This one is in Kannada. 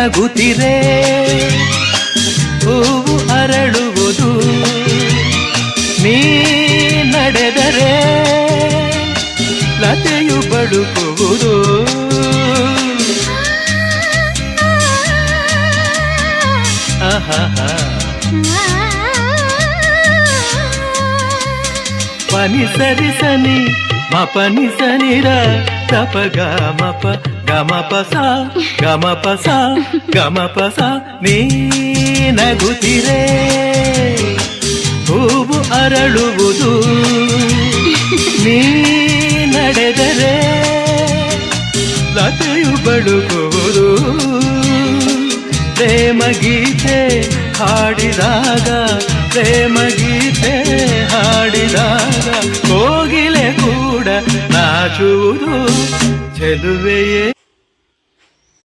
ನಗುತ್ತಿರೆ ಹೂವು ಅರಳುವುದು ನೀ ನಡೆದರೆ ಲತೆಯು ಬಳುಕುವುದು ಪನಿ ಸರಿ ಸನಿ ಮಪನಿ ಸನಿರ ತಪ ಗಮಪ ಗಮಪಸ ಗಮಪಸ ಗಮಪಸ ನೀ ನಗುತ್ತಿರೆ ಹೂವು ಅರಳುವುದು ನೀ ನಡೆದರೆ ಲತೆಯು ಬಳುಕುವುದು ಪ್ರೇಮ ಗೀತೆ ಹಾಡಿದಾಗ ಪ್ರೇಮ ಗೀತೆ ಹಾಡಿದಾಗ ಕೋಗಿಲೆ ಕೂಡ ನಾಚುವುದು ಚೆಲುವೆಯೇ